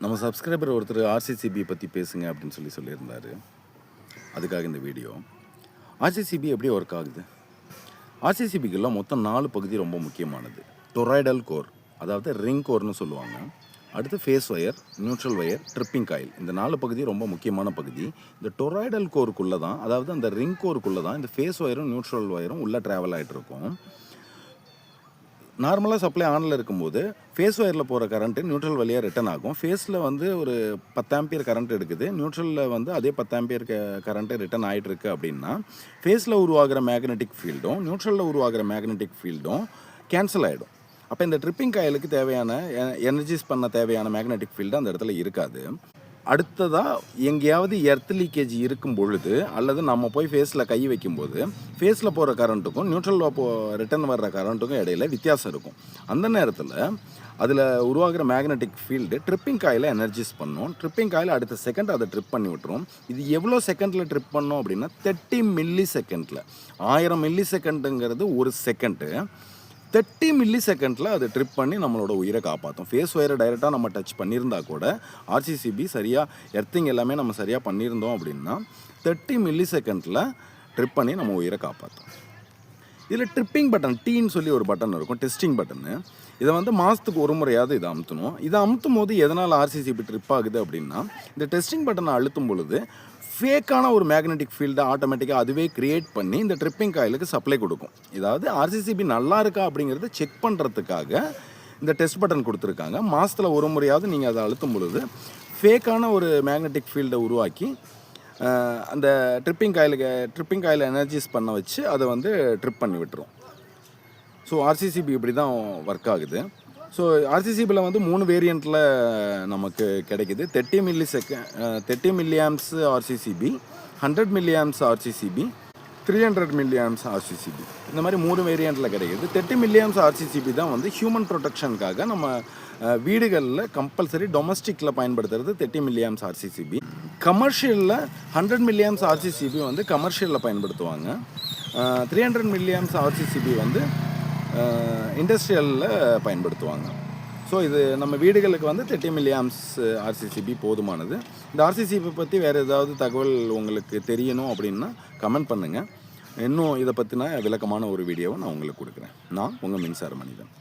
நம்ம சப்ஸ்கிரைபர் ஒருத்தர் ஆர்சிசிபி பற்றி பேசுங்க அப்படின்னு சொல்லியிருந்தார். அதுக்காக இந்த வீடியோ. ஆர்சிசிபி எப்படி ஒர்க் ஆகுது? ஆர்சிசிபிக்கெல்லாம் மொத்தம் 4 பகுதி ரொம்ப முக்கியமானது. டொராய்டல் கோர், அதாவது ரிங் கோர்னு சொல்லுவாங்க. அடுத்து face wire, neutral wire, tripping coil. இந்த 4 பகுதி ரொம்ப முக்கியமான பகுதி. இந்த டொராய்டல் கோருக்குள்ளே தான், அதாவது அந்த ரிங் கோருக்குள்ளே தான் இந்த ஃபேஸ் ஒயரும் நியூட்ரல் ஒயரும் உள்ளே ட்ராவல் ஆகிட்டு இருக்கும். நார்மலாக சப்ளை ஆனில் இருக்கும்போது ஃபேஸ் ஒயரில் போகிற கரண்ட்டு நியூட்ரல் வழியாக ரிட்டர்ன் ஆகும். ஃபேஸில் வந்து ஒரு 10 ஆம்பியர் கரண்ட் எடுக்குது, நியூட்ரலில் வந்து அதே 10 ஆம்பியர் கரண்ட்டு ரிட்டர்ன் ஆகிட்டுருக்கு. அப்படின்னா ஃபேஸில் உருவாகிற மேக்னெட்டிக் ஃபீல்டும் நியூட்ரலில் உருவாகிற மேக்னெட்டிக் ஃபீல்டும் கேன்சல் ஆகிடும். அப்போ இந்த ட்ரிப்பிங் காயிலுக்கு தேவையான எனர்ஜைஸ் பண்ண தேவையான மேக்னெட்டிக் ஃபீல்டு அந்த இடத்துல இருக்காது. அடுத்ததாக எங்கேயாவது எர்த் லீக்கேஜ் இருக்கும் பொழுது, அல்லது நம்ம போய் ஃபேஸில் கை வைக்கும்போது ஃபேஸில் போகிற கரண்ட்டுக்கும் நியூட்ரலில் ரிட்டர்ன் வர்ற கரண்ட்டுக்கும் இடையில வித்தியாசம் இருக்கும். அந்த நேரத்தில் அதில் உருவாகிற magnetic field tripping coil energise பண்ணும். ட்ரிப்பிங் காயில் அடுத்த செகண்ட் அதை ட்ரிப் பண்ணி விட்டுரும். இது எவ்வளோ செகண்டில் ட்ரிப் பண்ணோம் அப்படின்னா 30 மில்லி செகண்டில். 1000 மில்லி செகண்டுங்கிறது ஒரு செகண்டு. 30 மில்லி செகண்டில் அதை ட்ரிப் பண்ணி நம்மளோட உயிரை காப்பாற்றும். ஃபேஸ் ஒயரை டைரெக்டாக நம்ம டச் பண்ணியிருந்தா கூட ஆர்சிசிபி சரியாக எர்த்திங் எல்லாமே நம்ம சரியாக பண்ணியிருந்தோம் அப்படின்னா 30 மில்லி செகண்டில் ட்ரிப் பண்ணி நம்ம உயிரை காப்பாற்றும். இதில் ட்ரிப்பிங் பட்டன், டீன்னு சொல்லி ஒரு பட்டன் இருக்கும், டெஸ்டிங் பட்டனு. இதை வந்து மாதத்துக்கு ஒரு முறையாவது இதை அமுத்தணும். இதை அமுத்தும் போது எதனால் ஆர்சிசிபி ட்ரிப் ஆகுது அப்படின்னா, இந்த டெஸ்டிங் பட்டனை அழுத்தும் பொழுது ஃபேக்கான ஒரு மேக்னெட்டிக் ஃபீல்டை ஆட்டோமேட்டிக்காக அதுவே க்ரியேட் பண்ணி இந்த ட்ரிப்பிங் காயிலுக்கு சப்ளை கொடுக்கும். இதாவது ஆர்சிசிபி நல்லா இருக்கா அப்படிங்கிறத செக் பண்ணுறதுக்காக இந்த டெஸ்ட் பட்டன் கொடுத்துருக்காங்க. மாதத்தில் ஒரு முறையாவது நீங்கள் அதை அழுத்தும் பொழுது ஃபேக்கான ஒரு மேக்னெட்டிக் ஃபீல்டை உருவாக்கி அந்த ட்ரிப்பிங் காயில் எனர்ஜைஸ் பண்ண வச்சு அதை வந்து ட்ரிப் பண்ணி விட்டுரும். ஸோ ஆர்சிசிபி இப்படி தான் ஒர்க் ஆகுது. ஸோ ஆர்சிசிபியில் வந்து 3 வேரியண்ட்டில் நமக்கு கிடைக்கிது. 30 milli amps RCCB, 100 milli amps RCCB, 300 milli amps RCCB. இந்த மாதிரி 3 வேரியண்ட்டில் கிடைக்கிது. 30 மில்லி ஆம்ஸ் ஆர்சிசிபி தான் வந்து ஹியூமன் ப்ரொடெக்ஷனுக்காக நம்ம வீடுகளில் கம்பல்சரி டொமஸ்டிக்கில் பயன்படுத்துறது 30 மில்லி ஆம்ஸ் ஆர்சிசிபி. கமர்ஷியலில் 100 மில்லி ஆம்ஸ் ஆர்சிசிபி வந்து கமர்ஷியலில் பயன்படுத்துவாங்க. 300 மில்லி ஆம்ஸ் ஆர்சிசிபி வந்து இண்டஸ்ட்ரியலில் பயன்படுத்துவாங்க. ஸோ இது நம்ம வீடுகளுக்கு வந்து 30 மில்லி ஆம்ஸ் ஆர்சிசிபி போதுமானது. இந்த ஆர்சிசிபி பற்றி வேறு ஏதாவது தகவல் உங்களுக்கு தெரியணும் அப்படின்னா கமெண்ட் பண்ணுங்கள். இன்னும் இதை பற்றின விளக்கமான ஒரு வீடியோவை நான் உங்களுக்கு கொடுக்குறேன். நான் உங்கள் மின்சார மனிதன்.